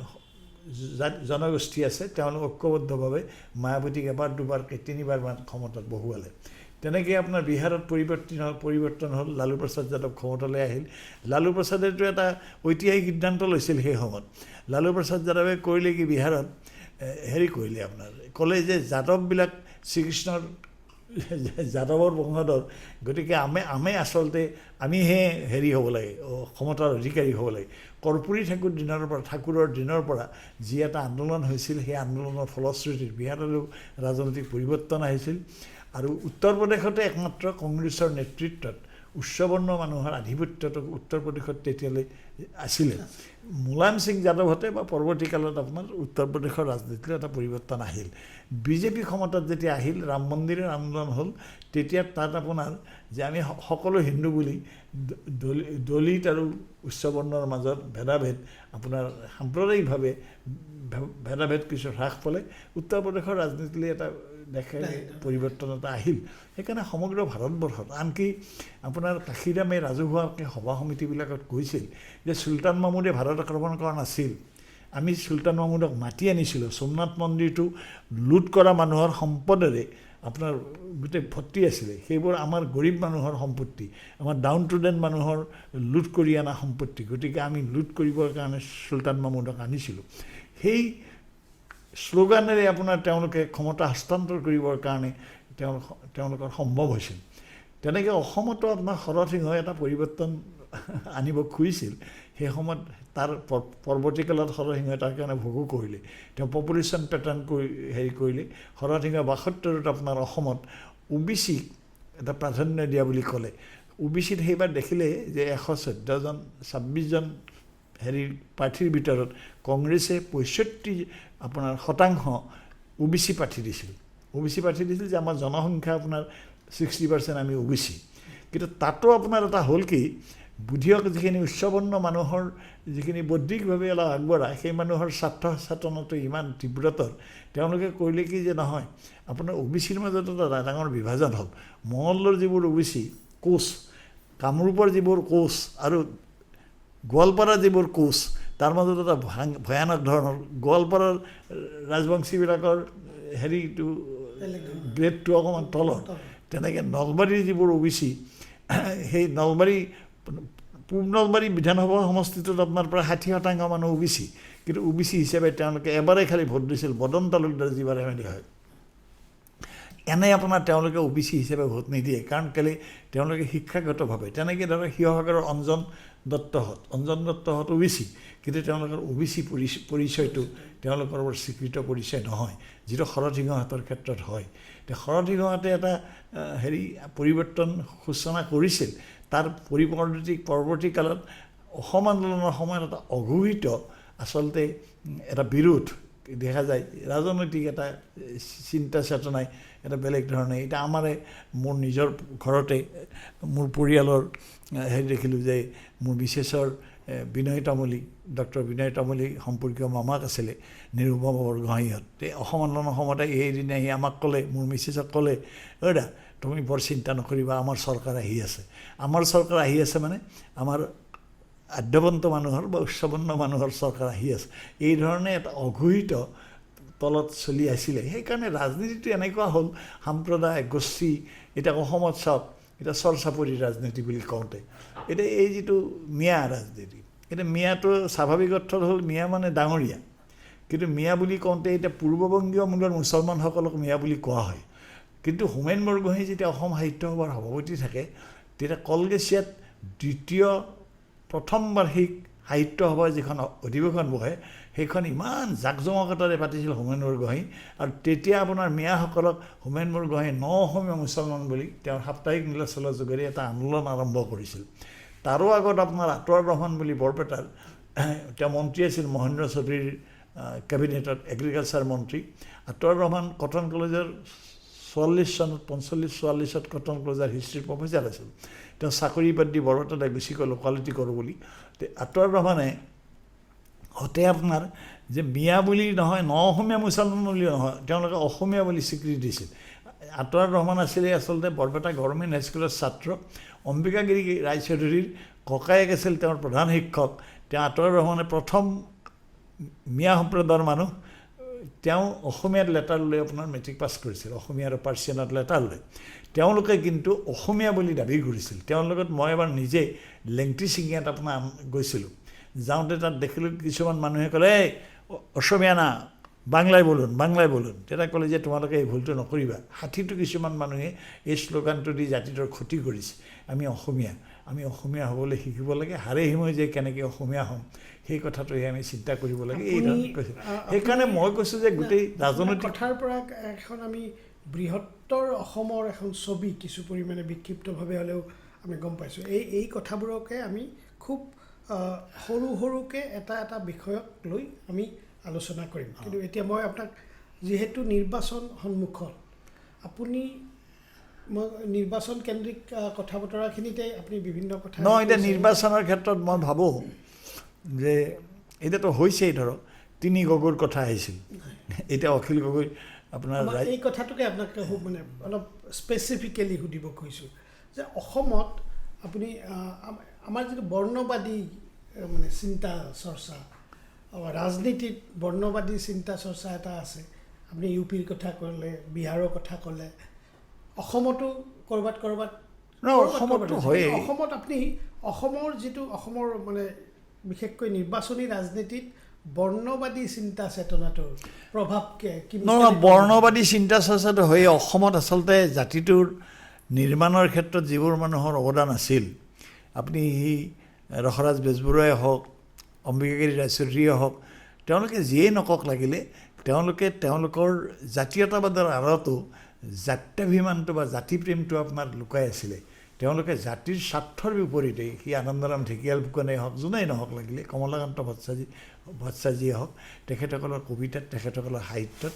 জনগোষ্ঠী আছে তেওঁলোক ঐক্যবদ্ধভাৱে মায়াৱতীক এবাৰ দুবাৰকৈ তিনিবাৰমান ক্ষমতাত বহুৱালে তেনেকৈ আপোনাৰ বিহাৰত পৰিৱৰ্তন হ'ল লালু প্ৰসাদ যাদৱ ক্ষমতালৈ আহিল লালু প্ৰসাদেতো এটা ঐতিহাসিক সিদ্ধান্ত লৈছিল সেই সময়ত লালু প্ৰসাদ যাদৱে কৰিলে কি বিহাৰত হেৰি কৰিলে আপোনাৰ ক'লে যে যাদৱবিলাক শ্ৰীকৃষ্ণৰ যাদৱৰ বংশধৰ গতিকে আমি আচলতে আমিহে হেৰি হ'ব লাগে ক্ষমতাৰ অধিকাৰী হ'ব লাগে কৰ্পূৰী ঠাকুৰৰ দিনৰ পৰা যি এটা আন্দোলন হৈছিল সেই আন্দোলনৰ ফলশ্ৰুতিত বিহাৰলৈ ৰাজনৈতিক পৰিৱৰ্তন আহিছিল আৰু উত্তৰ প্ৰদেশতে একমাত্ৰ কংগ্ৰেছৰ নেতৃত্বত উচ্চবৰ্ণ মানুহৰ আধিপত্যটো উত্তৰ প্ৰদেশত তেতিয়ালৈ আছিলে মুলায়ম সিং যাদৱহঁতে বা পৰৱৰ্তী কালত আপোনাৰ উত্তৰ প্ৰদেশৰ ৰাজনীতিলৈ এটা পৰিৱৰ্তন আহিল বিজেপি ক্ষমতাত যেতিয়া আহিল ৰাম মন্দিৰৰ আন্দোলন হ'ল তেতিয়া তাত আপোনাৰ যে আমি সকলো হিন্দু বুলি দলিত আৰু উচ্চবৰ্ণৰ মাজত ভেদাভেদ আপোনাৰ সাম্প্ৰদায়িকভাৱে ভেদাভেদ কিছু হ্ৰাস পালে উত্তৰ প্ৰদেশৰ ৰাজনীতিলৈ এটা পৰিৱৰ্তন এটা আহিল সেইকাৰণে সমগ্ৰ ভাৰতবৰ্ষত আনকি আপোনাৰ কাশীৰামে ৰাজহুৱাকৈ সভা সমিতিবিলাকত কৈছিল যে চুলতান মাহমুদে ভাৰত আক্ৰমণ কৰা নাছিল আমি চুলতান মাহমুদক মাতি আনিছিলোঁ সোমনাথ মন্দিৰটো লুট কৰা মানুহৰ সম্পদেৰে আপোনাৰ গোটেই ভৰ্তি আছিলে সেইবোৰ আমাৰ গৰীব মানুহৰ সম্পত্তি আমাৰ ডাউন টু ডেন মানুহৰ লুট কৰি অনা সম্পত্তি গতিকে আমি লুট কৰিবৰ কাৰণে চুলতান মাহমুদক আনিছিলোঁ সেই শ্লোগানেৰে আপোনাৰ তেওঁলোকে ক্ষমতা হস্তান্তৰ কৰিবৰ কাৰণে তেওঁলোকৰ সম্ভৱ হৈছিল তেনেকৈ অসমতো আপোনাৰ শৰৎ সিংহই এটা পৰিৱৰ্তন আনিব খুজিছিল সেই সময়ত তাৰ পৰৱৰ্তীকালত শৰৎ সিংহই তাৰ কাৰণে ভোগো কৰিলে তেওঁ পপুলেশ্যন পেটাৰ্ণ হেৰি কৰিলে শৰৎ সিংহই ৭২ত আপোনাৰ অসমত OBC এটা প্ৰাধান্য দিয়া বুলি ক'লে OBCত সেইবাৰ দেখিলে যে ১১৪জন ২৬জন হেৰি প্ৰাৰ্থীৰ ভিতৰত কংগ্ৰেছে ৬৫ আপোনাৰ শতাংশ OBC প্ৰাৰ্থী দিছিল যে আমাৰ জনসংখ্যা আপোনাৰ 60% আমি OBC কিন্তু তাতো আপোনাৰ এটা হ'ল কি বুদ্ধিয়ক যিখিনি উচ্চবৰ্ণ মানুহৰ যিখিনি বৌদ্ধিকভাৱে অলপ আগবঢ়া সেই মানুহৰ স্বাৰ্থ চেতনাটো ইমান তীব্ৰতৰ তেওঁলোকে কৰিলে কি যে নহয় আপোনাৰ OBCৰ মাজত এটা ডাঙৰ বিভাজন হ'ল মঙলদৈৰ যিবোৰ OBC কোচ কামৰূপৰ যিবোৰ কোচ আৰু গোৱালপাৰাৰ যিবোৰ কোচ তাৰ মাজত এটা ভয়ানক ধৰণৰ গোৱালপাৰাৰ ৰাজবংশীবিলাকৰ হেৰিটো গ্ৰেডটো অকণমান তলত তেনেকৈ নলবাৰীৰ যিবোৰ OBC সেই নলবাৰী পূব নলবাৰী বিধানসভা সমষ্টিটোত আপোনাৰ প্ৰায় ৬০% মানুহ OBC কিন্তু OBC হিচাপে তেওঁলোকে এবাৰেই খালি ভোট দিছিল বদন তালুকদাৰ যিবাৰ MLA হয় এনে আপোনাৰ তেওঁলোকে OBC হিচাপে ভোট নিদিয়ে কাৰণ কেলে তেওঁলোকে শিক্ষাগতভাৱে তেনেকৈ ধৰক শিৱসাগৰৰ অঞ্জন দত্তহঁত OBC কিন্তু তেওঁলোকৰ OBC পৰিচয়টো তেওঁলোকৰ বৰ স্বীকৃত পৰিচয় নহয় যিটো শৰৎ সিংহহঁতৰ ক্ষেত্ৰত হয় এতিয়া শৰৎ সিংহহঁতে এটা হেৰি পৰিৱৰ্তন সূচনা কৰিছিল তাৰ পৰৱৰ্তী কালত অসম আন্দোলনৰ সময়ত এটা অঘোষিত আচলতে এটা বিৰোধ দেখা যায় ৰাজনৈতিক এটা চিন্তা চেতনাই এটা বেলেগ ধৰণে এটা মোৰ নিজৰ ঘৰতে মোৰ পৰিয়ালৰ হেৰি দেখিলোঁ যে মোৰ বিশেষৰ ডক্টৰ বিনয় তামুলী সম্পৰ্কীয় মামাক আছিলে নিৰুপমা বৰগোহাঁইহঁত অসম আন্দোলনৰ সময়তে এইদিনে আহি আমাক ক'লে মোৰ মিছেছক ক'লে ঐদা তুমি বৰ চিন্তা নকৰিবা আমাৰ চৰকাৰ আহি আছে মানে আমাৰ আদ্যৱন্ত মানুহৰ বা উচ্চবৰ্ণ মানুহৰ চৰকাৰ আহি আছে এই ধৰণে এটা অঘোষিত তলত চলি আছিলে সেইকাৰণে ৰাজনীতিটো এনেকুৱা হ'ল সাম্প্ৰদায় গোষ্ঠী এতিয়া অসমত চাওক এতিয়া চৰচাপৰি ৰাজনীতি বুলি কওঁতে এতিয়া এই যিটো মিয়া ৰাজনীতি এতিয়া মিয়াটো স্বাভাৱিক অৰ্থত হ'ল মিয়া মানে ডাঙৰীয়া কিন্তু মিয়া বুলি কওঁতে এতিয়া পূৰ্ববংগীয় মূলৰ মুছলমানসকলক মিয়া বুলি কোৱা হয় কিন্তু হোমেন বৰগোহাঁই যেতিয়া অসম সাহিত্য সভাৰ সভাপতি থাকে তেতিয়া কলগেছিয়াত প্ৰথম বাৰ্ষিক সাহিত্য সভাৰ যিখন অধিৱেশন বহে সেইখন ইমান জাকজমকতাৰে পাতিছিল হোমেন বৰগোহাঁই আৰু তেতিয়া আপোনাৰ মিয়াসকলক হোমেন বৰগোহাঁই অসমীয়া মুছলমান বুলি তেওঁৰ সাপ্তাহিক নীলাচলৰ যোগেৰে এটা আন্দোলন আৰম্ভ কৰিছিল তাৰো আগত আপোনাৰ আতৱাৰ ৰহমান বুলি বৰপেটাৰ তেওঁ মন্ত্ৰী আছিল মহেন্দ্ৰ চৌধুৰীৰ কেবিনেটত এগ্ৰিকালচাৰ মন্ত্ৰী আতৱাৰ ৰহমান কটন কলেজৰ 45-44 কটন কলেজৰ হিষ্ট্ৰীৰ প্ৰফেচাৰ আছিল তেওঁ চাকৰি বাদ দি বৰপেটালৈ গুচি গ'ল কোৱালিটি কৰোঁ বুলি আতৱাৰ ৰহমানে হতে আপোনাৰ যে মিয়া বুলি নহয় অসমীয়া মুছলমান বুলি নহয় তেওঁলোকে অসমীয়া বুলি স্বীকৃতি দিছিল আতৱাৰ ৰহমান আছিলে আচলতে বৰপেটা গভৰ্ণমেণ্ট হাইস্কুলৰ ছাত্ৰ অম্বিকাগিৰি ৰায়চৌধুৰীৰ ককায়েক আছিল তেওঁৰ প্ৰধান শিক্ষক তেওঁ আতৱাৰ ৰহমানে প্ৰথম মিয়া সম্প্ৰদায়ৰ মানুহ তেওঁ অসমীয়াত লেটাৰ লৈ আপোনাৰ মেট্ৰিক পাছ কৰিছিল অসমীয়া আৰু পাৰ্চিয়ানত লেটাৰ লৈ তেওঁলোকে কিন্তু অসমীয়া বুলি দাবী কৰিছিল তেওঁৰ লগত মই এবাৰ নিজে লেংটি ছিঙিয়াত আপোনাৰ গৈছিলোঁ যাওঁতে তাত দেখিলোঁ কিছুমান মানুহে ক'লে এই অসমীয়া না বাংলায় বলুন তেতিয়া ক'লে যে তোমালোকে এই ভুলটো নকৰিবা ষাঠিটো কিছুমান মানুহে এই শ্লোগানটো দি জাতিটোৰ ক্ষতি কৰিছে আমি অসমীয়া হ'বলৈ শিকিব লাগে হাৰে হিমৈ যে কেনেকৈ অসমীয়া হ'ম সেই কথাটোহে আমি চিন্তা কৰিব লাগে এই কৈছে সেইকাৰণে মই কৈছোঁ যে গোটেই ৰাজনৈতিক কথাৰ পৰা এখন আমি বৃহত্তৰ অসমৰ এখন ছবি কিছু পৰিমাণে বিক্ষিপ্তভাৱে হ'লেও আমি গম পাইছোঁ এই কথাবোৰকে আমি খুব সৰুকৈ এটা বিষয়ক লৈ আমি আলোচনা কৰিম কিন্তু এতিয়া মই আপোনাক যিহেতু নিৰ্বাচন সন্মুখত আপুনি মই নিৰ্বাচন কেন্দ্ৰিক কথা বতৰাখিনিতে আপুনি বিভিন্ন কথা এতিয়া নিৰ্বাচনৰ ক্ষেত্ৰত মই ভাবোঁ যে এতিয়াতো হৈছেই ধৰক 3 গগৈৰ কথা আহিছিল এতিয়া অখিল গগৈ আপোনাৰ এই কথাটোকে আপোনাক মানে অলপ স্পেচিফিকেলি সুধিব খুজিছোঁ যে অসমত আপুনি আমাৰ যিটো বৰ্ণবাদী মানে চিন্তা চৰ্চা ৰাজনীতিত বৰ্ণবাদী চিন্তা চৰ্চা এটা আছে আপুনি ইউপিৰ কথা ক'লে বিহাৰৰ কথা ক'লে অসমতো ক'ৰবাত অসমত আপুনি অসমৰ যিটো অসমৰ মানে বিশেষকৈ নিৰ্বাচনী ৰাজনীতিত বৰ্ণবাদী চিন্তা চেতনাটোৰ প্ৰভাৱকে বৰ্ণবাদী চিন্তা চৰ্চাটো হয়ে অসমত আচলতে জাতিটোৰ নিৰ্মাণৰ ক্ষেত্ৰত যিবোৰ মানুহৰ অৱদান আছিল আপুনি ৰসৰাজ বেজবৰুৱাই হওক অম্বিকাগিৰি ৰায়চৌধুৰীয়ে হওক তেওঁলোকে যিয়েই নকওক লাগিলে তেওঁলোকৰ জাতীয়তাবাদৰ আঁৰতো জাত্যাভিমানটো বা জাতিপ্ৰেমটো আপোনাৰ লুকাই আছিলে তেওঁলোকে জাতিৰ স্বাৰ্থৰ বিপৰীতে সি আনন্দৰাম ঢেকীয়াল ফুকনেই হওক যোনেই নহওক লাগিলে কমলাকান্ত ভট্টাচাৰ্যীয়ে হওক তেখেতসকলৰ কবিতাত তেখেতসকলৰ সাহিত্যত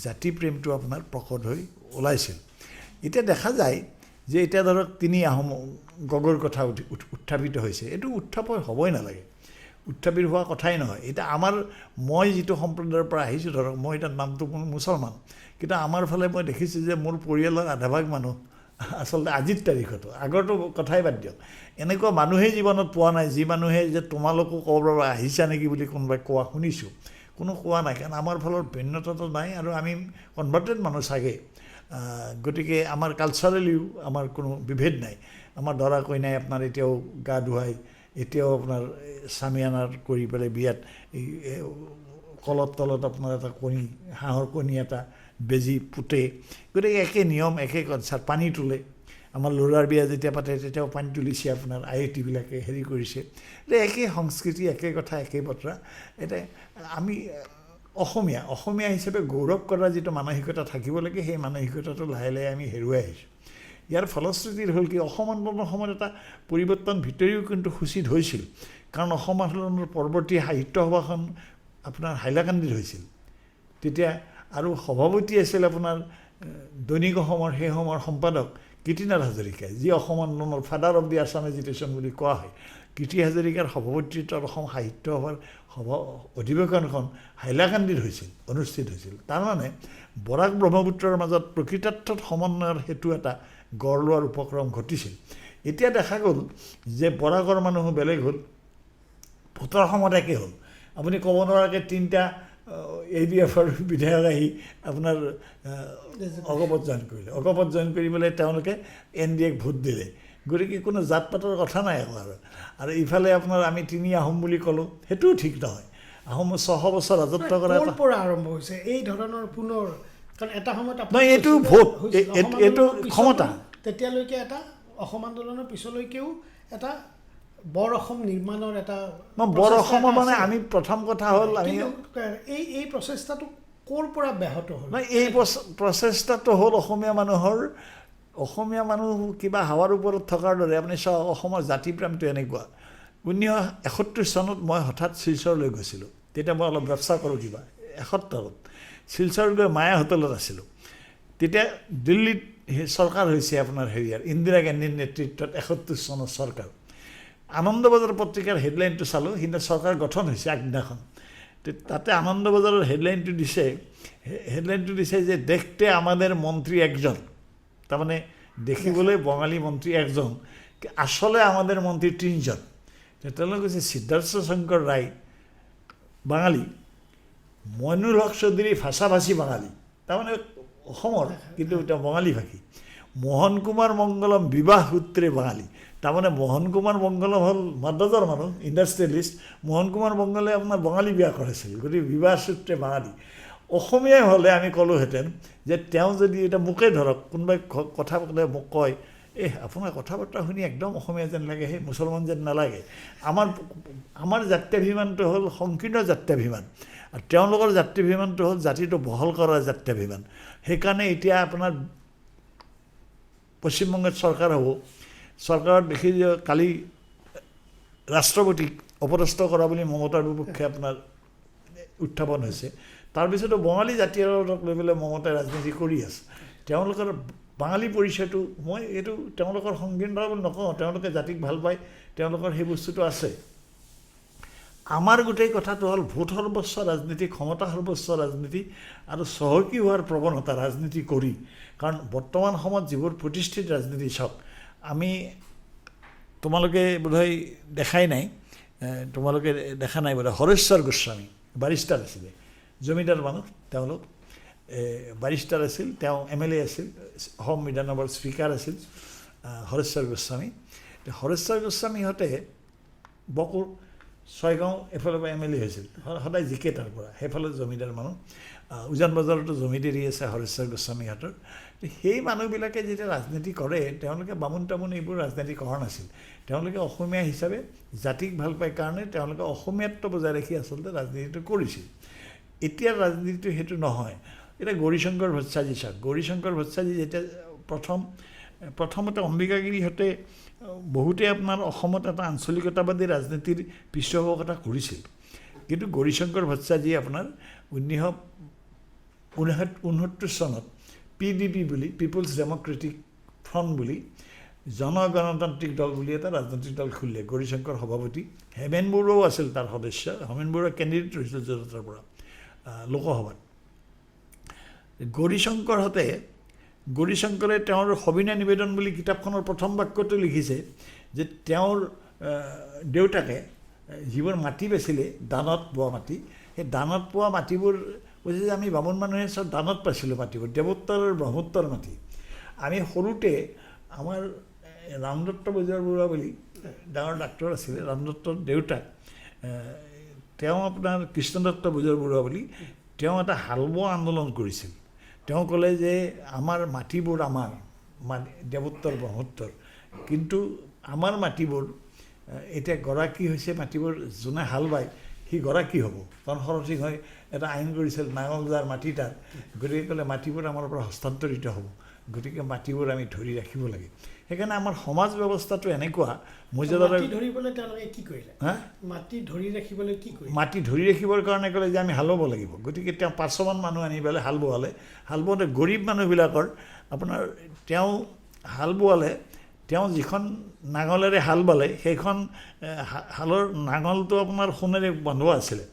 জাতিপ্ৰেমটো আপোনাৰ প্ৰকট হৈ ওলাইছিল এতিয়া দেখা যায় যে এতিয়া ধৰক 3 আহোম গগৈৰ কথা উত্থাপিত হৈছে এইটো উত্থাপন হ'বই নালাগে উত্থাপিত হোৱা কথাই নহয় এতিয়া মই যিটো সম্প্ৰদায়ৰ পৰা আহিছোঁ ধৰক মই এতিয়া নামটো মুছলমান কিন্তু আমাৰ ফালে মই দেখিছোঁ যে মোৰ পৰিয়ালৰ আধাভাগ মানুহ আচলতে আজিৰ তাৰিখতো আগৰটো কথাই বাদ দিয়ক এনেকুৱা মানুহেই জীৱনত পোৱা নাই যি মানুহে যে তোমালোকো ক'ৰবাৰ পৰা আহিছা নেকি বুলি কোনোবাই কোৱা শুনিছোঁ কোনো কোৱা নাই কাৰণ আমাৰ ফালৰ ভিন্নতাটো নাই আৰু আমি কনভাৰ্টেড মানুহ চাগে গতিকে আমাৰ কালচাৰেলিও আমাৰ কোনো বিভেদ নাই আমাৰ দৰা কইনাই আপোনাৰ এতিয়াও গা ধুৱাই এতিয়াও আপোনাৰ চামিয়ানাৰ কৰি পেলাই বিয়াত এই কলত তলত আপোনাৰ এটা কণী হাঁহৰ কণী এটা বেজি পুতে গতিকে একে নিয়ম একে কনচাৰ্ট পানী তোলে আমাৰ ল'ৰাৰ বিয়া যেতিয়া পাতে তেতিয়াও পানী তুলিছে আপোনাৰ IIT-বিলাকে হেৰি কৰিছে একে সংস্কৃতি একে কথা একে বতৰা এতিয়া আমি অসমীয়া হিচাপে গৌৰৱ কৰা যিটো মানসিকতা থাকিব লাগে সেই মানসিকতাটো লাহে লাহে আমি হেৰুৱাই আহিছোঁ ইয়াৰ ফলশ্ৰুতি হ'ল কি অসম আন্দোলনৰ সময়ত এটা পৰিৱৰ্তন ভিতৰিও কিন্তু সূচিত হৈছিল কাৰণ অসম আন্দোলনৰ পৰৱৰ্তী সাহিত্য সভাখন আপোনাৰ হাইলাকান্দিত হৈছিল তেতিয়া আৰু সভাপতি আছিল আপোনাৰ দৈনিক অসমৰ সেই সময়ৰ সম্পাদক কীৰ্তিনাথ হাজৰিকাই যি অসম আন্দোলনৰ ফাদাৰ অফ দি আছাম এজিটেশ্যন বুলি কোৱা হয় কীৰ্তি হাজৰিকাৰ সভাপতিত্বত অসম সাহিত্য সভাৰ অধিৱেশনখন হাইলাকান্দিত অনুষ্ঠিত হৈছিল তাৰমানে বৰাক ব্ৰহ্মপুত্ৰৰ মাজত প্ৰকৃতাৰ্থত সমন্বয়ৰ সেতু এটা গঢ় লোৱাৰ উপক্ৰম ঘটিছিল এতিয়া দেখা গ'ল যে বৰাকৰ মানুহো বেলেগ হ'ল ভোটৰ সময়ত একে হ'ল আপুনি ক'ব নোৱাৰাকৈ 3টা ADF-ৰ বিধায়ক আহি আপোনাৰ অগপত জইন কৰি পেলাই তেওঁলোকে NDA-ক ভোট দিলে গতিকে কোনো জাত পাতৰ কথা নাই আৰু ইফালে আপোনাৰ আমি 3 আহোম বুলি ক'লোঁ সেইটোও ঠিক নহয় আহোম 600 বছৰ ৰাজত্ব কৰা পৰা আৰম্ভ হৈছে এই ধৰণৰ পুনৰ কাৰণ এটা সময়ত এইটো ভোট এইটো ক্ষমতা তেতিয়ালৈকে এটা অসম আন্দোলনৰ পিছলৈকেও এটা বৰ অসম নিৰ্মাণৰ এটা বৰ অসম মানে আমি প্ৰথম কথা হ'ল আমি এই প্ৰচেষ্টাটো ক'ৰ পৰা ব্যাহত হ'ল এই প্ৰচেষ্টাটো হ'ল অসমীয়া মানুহ কিবা হাৱাৰ ওপৰত থকাৰ দৰে আপুনি চাওক অসমৰ জাতিপ্ৰেমটো এনেকুৱা 1971 চনত মই হঠাৎ শিলচৰলৈ গৈছিলোঁ তেতিয়া মই অলপ ব্যৱস্থা কৰোঁ কিবা 71ত শিলচৰত গৈ মায়া হোটেলত আছিলোঁ তেতিয়া দিল্লীত চৰকাৰ হৈছে আপোনাৰ ইন্দিৰা গান্ধীৰ নেতৃত্বত 71 চনৰ চৰকাৰ আনন্দবজাৰ পত্ৰিকাৰ হেডলাইনটো চালোঁ কিন্তু চৰকাৰ গঠন হৈছে আগদিনাখন তাতে আনন্দবজাৰৰ হেডলাইনটো দিছে যে দেখতে আমাদেৰ মন্ত্ৰী একজন তাৰমানে দেখিবলৈ বঙালী মন্ত্ৰী একজন আসলে আমাদেৰ মন্ত্ৰী 3জন তেওঁলোকে কৈছে সিদ্ধাৰ্থ শংকৰ ৰায় বাঙালি, মইনুল হক চৌধুৰী ভাষাভাষী বাঙালি, তাৰমানে অসমৰ কিন্তু তেওঁ বঙালী ভাষী। মোহন কুমাৰ মংগলম বিবাহ সূত্ৰে বাঙালি, তাৰমানে মোহন কুমাৰ মংগলম হ'ল মাদ্ৰাজৰ মানুহ, ইণ্ডাষ্ট্ৰিয়েলিষ্ট। মোহন কুমাৰ মংগলে আপোনাৰ বঙালী বিয়া কৰাইছিল, গতিকে বিবাহ সূত্ৰে বাঙালী। অসমীয়াই হ'লে আমি ক'লোহেঁতেন যে তেওঁ যদি এতিয়া মোকে ধৰক কোনোবাই কথা ক'লে মোক কয়, আপোনাৰ কথা বতৰা শুনি একদম অসমীয়া যেন লাগে, সেই মুছলমান যেন নালাগে। আমাৰ জাত্যাভিমানটো হ'ল সংকীৰ্ণ জাত্যাভিমান, আৰু তেওঁলোকৰ জাত্যাভিমানটো হ'ল জাতিটো বহল কৰাৰ জাত্যাভিমান। সেইকাৰণে এতিয়া আপোনাৰ পশ্চিমবংগত চৰকাৰ হ'ব, চৰকাৰত দেখি যে কালি ৰাষ্ট্ৰপতিক অপদস্থ কৰা বুলি মমতাৰ বিপক্ষে আপোনাৰ উত্থাপন হৈছে। তাৰপিছতো বঙালী জাতীয়তাক লৈ পেলাই মমতাই ৰাজনীতি কৰি আছে। তেওঁলোকৰ বাঙালী পৰিচয়টো মই এইটো তেওঁলোকৰ সংকীৰ্ণতা বুলি নকওঁ, তেওঁলোকে জাতিক ভাল পায়, তেওঁলোকৰ সেই বস্তুটো আছে। আমাৰ গোটেই কথাটো হ'ল ভোট সৰ্বস্ব ৰাজনীতি, ক্ষমতা সৰ্বস্ব ৰাজনীতি আৰু চহকী হোৱাৰ প্ৰৱণতা ৰাজনীতি কৰি। কাৰণ বৰ্তমান সময়ত যিবোৰ প্ৰতিষ্ঠিত ৰাজনীতি চাওক, আমি তোমালোকে বোধহয় দেখাই নাই, তোমালোকে দেখা নাই বোধহয়, হৰেশ্বৰ গোস্বামী বাৰিষ্টাৰ আছিলে, জমিদাৰ মানুহ তেওঁলোক, বাৰিষ্টাৰ আছিল, তেওঁ MLA আছিল, অসম বিধানসভাৰ স্পীকাৰ আছিল হৰেশ্বৰ গোস্বামী। হৰেশ্বৰ গোস্বামীহঁতে বকুৰ ছয়গাঁও এফালৰ পৰা MLA হৈছিল, সদায় জিকে তাৰ পৰা, সেইফালে জমিদাৰ মানুহ। উজান বজাৰতো জমিদাৰী আছে হৰেশ্বৰ গোস্বামীহঁতৰ। সেই মানুহবিলাকে যেতিয়া ৰাজনীতি কৰে, তেওঁলোকে বামুণ তামুণ এইবোৰ ৰাজনীতি কৰা নাছিল। তেওঁলোকে অসমীয়া হিচাপে জাতিক ভাল পায় কাৰণে তেওঁলোকে অসমীয়াত্ব বজাই ৰাখি আচলতে ৰাজনীতিটো কৰিছিল। এতিয়াৰ ৰাজনীতিটো সেইটো নহয়। এতিয়া গৌৰীশংকৰ ভট্টাচাৰ্য চাওক, গৌৰীশংকৰ ভট্টাচাৰ্য যেতিয়া প্ৰথমতে অম্বিকাগিৰিহঁতে বহুতে আপোনাৰ অসমত এটা আঞ্চলিকতাবাদী ৰাজনীতিৰ পৃষ্ঠপোষকতা কৰিছিল, কিন্তু গৌৰীশংকৰ ভট্টাচাৰ্যই আপোনাৰ 1969 চনত PDP বুলি, পিপলছ ডেমক্ৰেটিক ফ্ৰণ্ট বুলি, জন গণতান্ত্ৰিক দল বুলি এটা ৰাজনৈতিক দল খুলিলে। গৌৰীশংকৰ সভাপতি, হেমেন বৰুৱাও আছিল তাৰ সদস্য। হেমেন বৰুৱা কেণ্ডিডেট হৈছিল যোৰহাটৰ পৰা লোকসভাত। গৌৰীশংকৰে তেওঁৰ সবিনয় নিবেদন বুলি কিতাপখনৰ প্ৰথম বাক্যটো লিখিছে যে তেওঁৰ দেউতাকে যিবোৰ মাটি বেছিলে, দানত পোৱা মাটি, সেই দানত পোৱা মাটিবোৰ কৈছে যে আমি বামুণ মানুহে চব দানত পাইছিলোঁ মাটিবোৰ, দেৱোত্তৰ আৰু ব্ৰহ্মোত্তৰ মাটি। আমি সৰুতে আমাৰ ৰামদত্ত বৰুৱা বুলি ডাঙৰ ডাক্তৰ আছিলে, ৰামদত্তৰ দেউতাক, তেওঁ আপোনাৰ কৃষ্ণদত্ত বৰুৱা বুলি, তেওঁ এটা হালবোৱা আন্দোলন কৰিছিল। তেওঁ ক'লে যে আমাৰ মাটিবোৰ আমাৰ দেৱোত্তৰ ব্ৰহ্মোত্তৰ, কিন্তু আমাৰ মাটিবোৰ এতিয়া গৰাকী হৈছে, মাটিবোৰ যোনে হাল বায় সি গৰাকী হ'ব। কাৰণ শৰৎ সিংহই এটা আইন কৰিছিল, নাঙল যাৰ মাটি তাৰ, গতিকে ক'লে মাটিবোৰ আমাৰ পৰা হস্তান্তৰিত হ'ব, গতিকে মাটিবোৰ আমি ধৰি ৰাখিব লাগে। সেইকাৰণে আমাৰ সমাজ ব্যৱস্থাটো এনেকুৱা মৰ্যাদাৰ। মাটি ধৰি ৰাখিবৰ কাৰণে ক'লে যে আমি হাল বাব লাগিব, গতিকে তেওঁ 500মান মানুহ আনি পেলাই হাল বোৱালে। হাল বোৱাতে গৰীব মানুহবিলাকৰ আপোনাৰ তেওঁ হাল বোৱালে, তেওঁ যিখন নাঙলেৰে হাল বালে সেইখন হালৰ নাঙলটো আপোনাৰ সোণেৰে বন্ধোৱা আছিলে,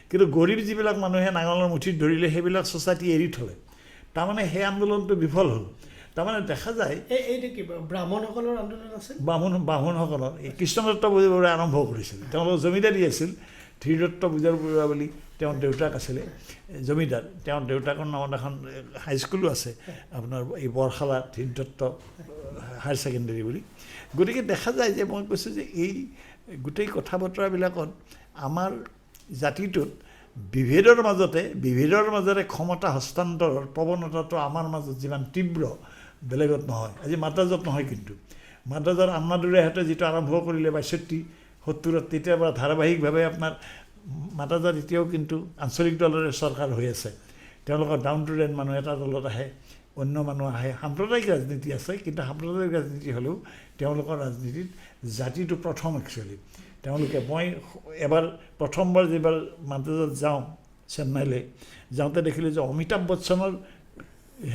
কিন্তু গৰীব যিবিলাক মানুহে নাঙলৰ মুঠিত ধৰিলে সেইবিলাক ছ'চাইটি এৰি থ'লে। তাৰমানে সেই আন্দোলনটো বিফল হ'ল। তাৰমানে দেখা যায় ব্ৰাহ্মণসকলৰ আন্দোলন আছিল, বামুণসকলৰ কৃষ্ণদত্ত বৰুৱাই আৰম্ভ কৰিছিল। তেওঁলোকৰ জমিদাৰী আছিল, ধীৰদত্ত বৰুৱা বুলি তেওঁৰ দেউতাক আছিলে জমিদাৰ। তেওঁৰ দেউতাকৰ নামত এখন হাইস্কুলো আছে আপোনাৰ এই বৰশালা ধীৰদত্ত হায়াৰ ছেকেণ্ডেৰী বুলি। গতিকে দেখা যায় যে মই কৈছোঁ যে এই গোটেই কথা বতৰাবিলাকত আমাৰ জাতিটোত বিভেদৰ মাজেৰে ক্ষমতা হস্তান্তৰৰ প্ৰৱণতাটো আমাৰ মাজত যিমান তীব্ৰ, বেলেগত নহয়। আজি মাদ্ৰাজত নহয়, কিন্তু মাদ্ৰাজৰ আন্নাদুৰাইহঁতে যিটো আৰম্ভ কৰিলে 62-70, তেতিয়াৰ পৰা ধাৰাবাহিকভাৱে আপোনাৰ মাদ্ৰাজত এতিয়াও কিন্তু আঞ্চলিক দলৰে চৰকাৰ হৈ আছে। তেওঁলোকৰ ডাউন টু ৰেণ্ট মানুহ এটা দলত আহে, অন্য মানুহ আহে, সাম্প্ৰদায়িক ৰাজনীতি আছে, কিন্তু সাম্প্ৰদায়িক ৰাজনীতি হ'লেও তেওঁলোকৰ ৰাজনীতিত জাতিটো প্ৰথম একচুৱেলি। তেওঁলোকে মই এবাৰ প্ৰথমবাৰ যিবাৰ মাদ্ৰাজত যাওঁ, চেন্নাইলৈ যাওঁতে দেখিলোঁ যে অমিতাভ বচ্চনৰ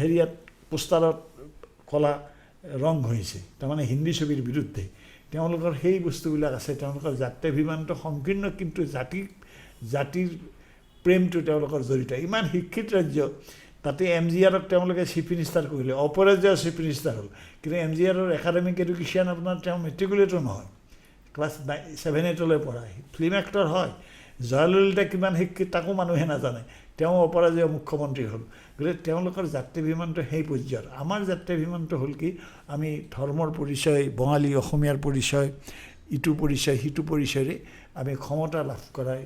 হেৰিয়াত পোষ্টাৰত কলা ৰং ঘঁহিছে, তাৰমানে হিন্দী ছবিৰ বিৰুদ্ধে। তেওঁলোকৰ সেই বস্তুবিলাক আছে, তেওঁলোকৰ জাত্যাভিমানটো সংকীৰ্ণ, কিন্তু জাতিৰ প্ৰেমটো তেওঁলোকৰ জড়িত। ইমান শিক্ষিত ৰাজ্য, তাতে MGRক তেওঁলোকে চিফ মিনিষ্টাৰ কৰিলে, অপৰাজয় চিফ মিনিষ্টাৰ হ'ল, কিন্তু MGRৰ একাডেমিক এডুকেশ্যন আপোনাৰ তেওঁ মেট্ৰিকুলেটৰ নহয়, ক্লাছ 7-8লৈ পঢ়া, ফিল্ম এক্টৰ হয়, জয়ললিতা কিমান শিক্ষিত তাকো মানুহে নাজানে, তেওঁ অপৰাজয় মুখ্যমন্ত্ৰী হ'ল। গতিকে তেওঁলোকৰ জাত্যাভিমানটো সেই পৰ্যায়ৰ। আমাৰ জাত্যাভিমানটো হ'ল কি, আমি ধৰ্মৰ পৰিচয়, বঙালী অসমীয়াৰ পৰিচয়, ইটো পৰিচয় সিটো পৰিচয়ৰে আমি ক্ষমতা লাভ কৰাৰ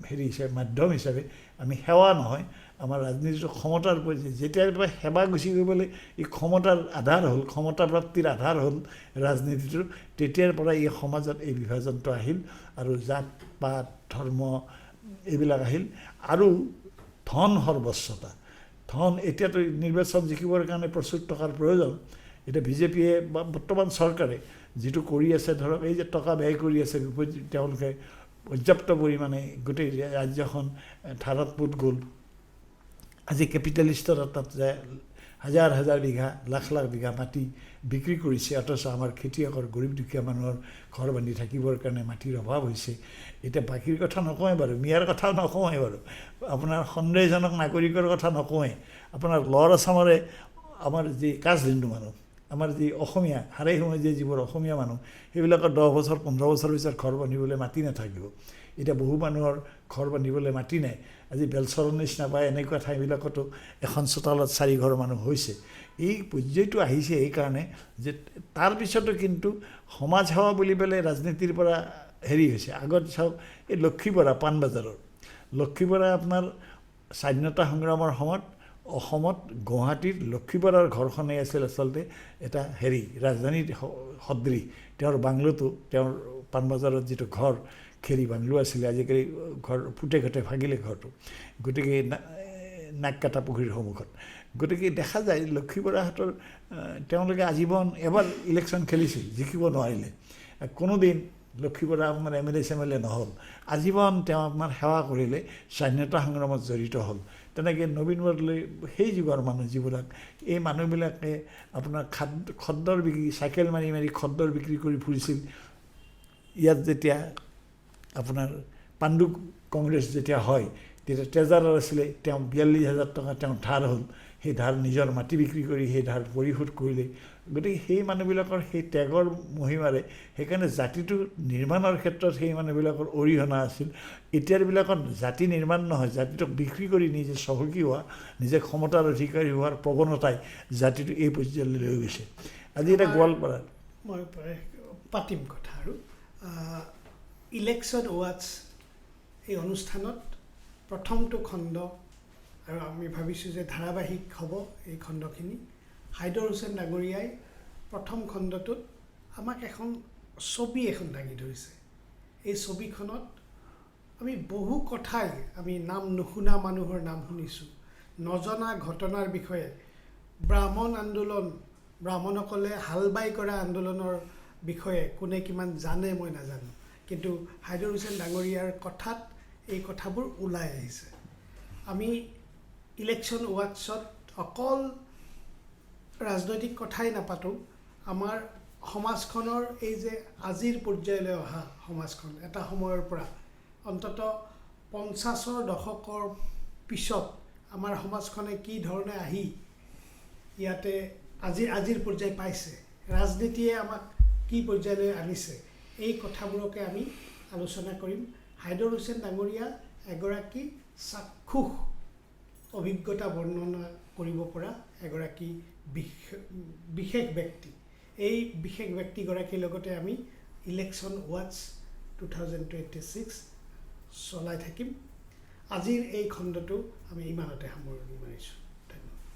হিচাপে মাধ্যম হিচাপে আমি সেৱা নহয়, আমাৰ ৰাজনীতিটো ক্ষমতাৰ পৰিচয়। যেতিয়াৰ পৰা সেৱা গুচি গৈ পেলাই এই ক্ষমতাৰ আধাৰ হ'ল, ক্ষমতা প্ৰাপ্তিৰ আধাৰ হ'ল ৰাজনীতিটোৰ, তেতিয়াৰ পৰা এই সমাজত এই বিভাজনটো আহিল আৰু জাত পাত ধৰ্ম এইবিলাক আহিল। আৰু ধন সৰ্বস্বতা, ধন এতিয়াতো নিৰ্বাচন জিকিবৰ কাৰণে প্ৰচুৰ টকাৰ প্ৰয়োজন। এতিয়া বিজেপিয়ে বা বৰ্তমান চৰকাৰে যিটো কৰি আছে, ধৰক এই যে টকা ব্যয় কৰি আছে, তেওঁলোকে পৰ্যাপ্ত পৰিমাণে গোটেই ৰাজ্যখন ধাৰত পোত গ'ল। আজি কেপিটেলিষ্টৰ তাত যে হাজাৰ হাজাৰ বিঘা লাখ লাখ বিঘা মাটি বিক্ৰী কৰিছে, অথচ আমাৰ খেতিয়কৰ গৰীব দুখীয়া মানুহৰ ঘৰ বান্ধি থাকিবৰ কাৰণে মাটিৰ অভাৱ হৈছে। এতিয়া বাকীৰ কথা নকওঁৱে বাৰু, মিয়াৰ কথাও নকওঁৱে বাৰু, আপোনাৰ সন্দেহজনক নাগৰিকৰ কথা নকওঁৱে, আপোনাৰ লৱাৰ আছামৰে আমাৰ যি কাজহিন্দু মানুহ, আমাৰ যি অসমীয়া হাৰে সময় যিবোৰ অসমীয়া মানুহ, সেইবিলাকৰ 10 বছৰ 15 বছৰ পিছত ঘৰ বান্ধিবলৈ মাটি নাথাকিব। এতিয়া বহু মানুহৰ ঘৰ বান্ধিবলৈ মাটি নাই। আজি বেলচৰৰ নিচিনা বা এনেকুৱা ঠাইবিলাকতো এখন চোতালত 4 ঘৰ মানুহ হৈছে। এই পৰ্যায়টো আহিছে এইকাৰণে যে তাৰপিছতো কিন্তু সমাজ সেৱা বুলি পেলাই ৰাজনীতিৰ পৰা হেৰি হৈছে। আগত চাওক এই লক্ষী বৰা পাণবজাৰৰ, লক্ষী বৰা আপোনাৰ স্বাধীনতা সংগ্ৰামৰ সময়ত অসমত গুৱাহাটীৰ লক্ষী বৰাৰ ঘৰখনেই আছিল আচলতে এটা হেৰি ৰাজধানীৰ সদৃশ। তেওঁৰ বাংলোটো, তেওঁৰ পাণবজাৰত যিটো ঘৰ খেৰী বাংলো আছিলে, আজিকালি ঘৰ ফুটে ঘটে ভাগিলে ঘৰটো, গতিকে নাককাটা পুখুৰীৰ সন্মুখত। গতিকে দেখা যায় লক্ষী বৰাহঁতৰ তেওঁলোকে আজীৱন এবাৰ ইলেকশ্যন খেলিছিল, জিকিব নোৱাৰিলে। কোনোদিন লক্ষী বৰা আপোনাৰ MLA চেমএলএ নহ'ল। আজীৱন তেওঁ আপোনাৰ সেৱা কৰিলে, স্বাধীনতা সংগ্ৰামত জড়িত হ'ল। তেনেকৈ নবীন বৰদলৈ সেই যুগৰ মানুহ যিবিলাক, এই মানুহবিলাকে আপোনাৰ খদ্দৰ বিক্ৰী, চাইকেল মাৰি মাৰি খদ্দৰ বিক্ৰী কৰি ফুৰিছিল। ইয়াত যেতিয়া আপোনাৰ পাণ্ডু কংগ্ৰেছ যেতিয়া হয়, তেতিয়া ট্ৰেজাৰাৰ আছিলে, তেওঁ 42,000 টকা তেওঁ ধাৰ হ'ল। সেই ধাৰ নিজৰ মাটি বিক্ৰী কৰি সেই ধাৰ পৰিশোধ কৰিলে। গতিকে সেই মানুহবিলাকৰ সেই ত্যাগৰ মহিমাৰে সেইকাৰণে জাতিটো নিৰ্মাণৰ ক্ষেত্ৰত সেই মানুহবিলাকৰ অৰিহণা আছিল। এতিয়াৰবিলাকত জাতি নিৰ্মাণ নহয়, জাতিটোক বিক্ৰী কৰি নিজে চহকী হোৱা, নিজে ক্ষমতাৰ অধিকাৰী হোৱাৰ প্ৰৱণতাই জাতিটো এই পৰ্যায়লৈ লৈ গৈছে। আজি এটা গোৱালপাৰা মই পাতিম কথা আৰু ইলেকশ্যন ৱাটছ এই অনুষ্ঠানত প্ৰথমটো খণ্ড, আৰু আমি ভাবিছোঁ যে ধাৰাবাহিক হ'ব এই খণ্ডখিনি। হাইদৰ হুছেইন ডাঙৰীয়াই প্ৰথম খণ্ডটোত আমাক ছবি এখন দাঙি ধৰিছে। এই ছবিখনত আমি বহু কথাই, আমি নাম নুশুনা মানুহৰ নাম শুনিছোঁ, নজনা ঘটনাৰ বিষয়ে, ব্ৰাহ্মণ আন্দোলন, ব্ৰাহ্মণসকলে হালবাই কৰা আন্দোলনৰ বিষয়ে কোনে কিমান জানে মই নাজানো, কিন্তু হাইদৰ হুছেইন ডাঙৰীয়াৰ কথাত এই কথাবোৰ ওলাই আহিছে। আমি ইলেকশ্যন ৱাটছত অকল ৰাজনৈতিক কথাই নাপাতোঁ, আমাৰ সমাজখনৰ এই যে আজিৰ পৰ্যায়লৈ অহা সমাজখন, এটা সময়ৰ পৰা অন্তত 50ৰ দশকৰ পিছত আমাৰ সমাজখনে কি ধৰণে আহি ইয়াতে আজিৰ পৰ্যায় পাইছে, ৰাজনীতিয়ে আমাক কি পৰ্যায়লৈ আনিছে, এই কথাবোৰকে আমি আলোচনা কৰিম। হাইদৰ হুছেইন ডাঙৰীয়া এগৰাকী চাক্ষুষ অভিজ্ঞতা বৰ্ণনা কৰিব পৰা এগৰাকী বিশেষ ব্যক্তি। এই বিশেষ ব্যক্তিগৰাকীৰ লগতে আমি ইলেকশ্যন ৱাটছ 2026 চলাই থাকিম। আজিৰ এই খণ্ডটো আমি ইমানতে সামৰণি মাৰিছোঁ।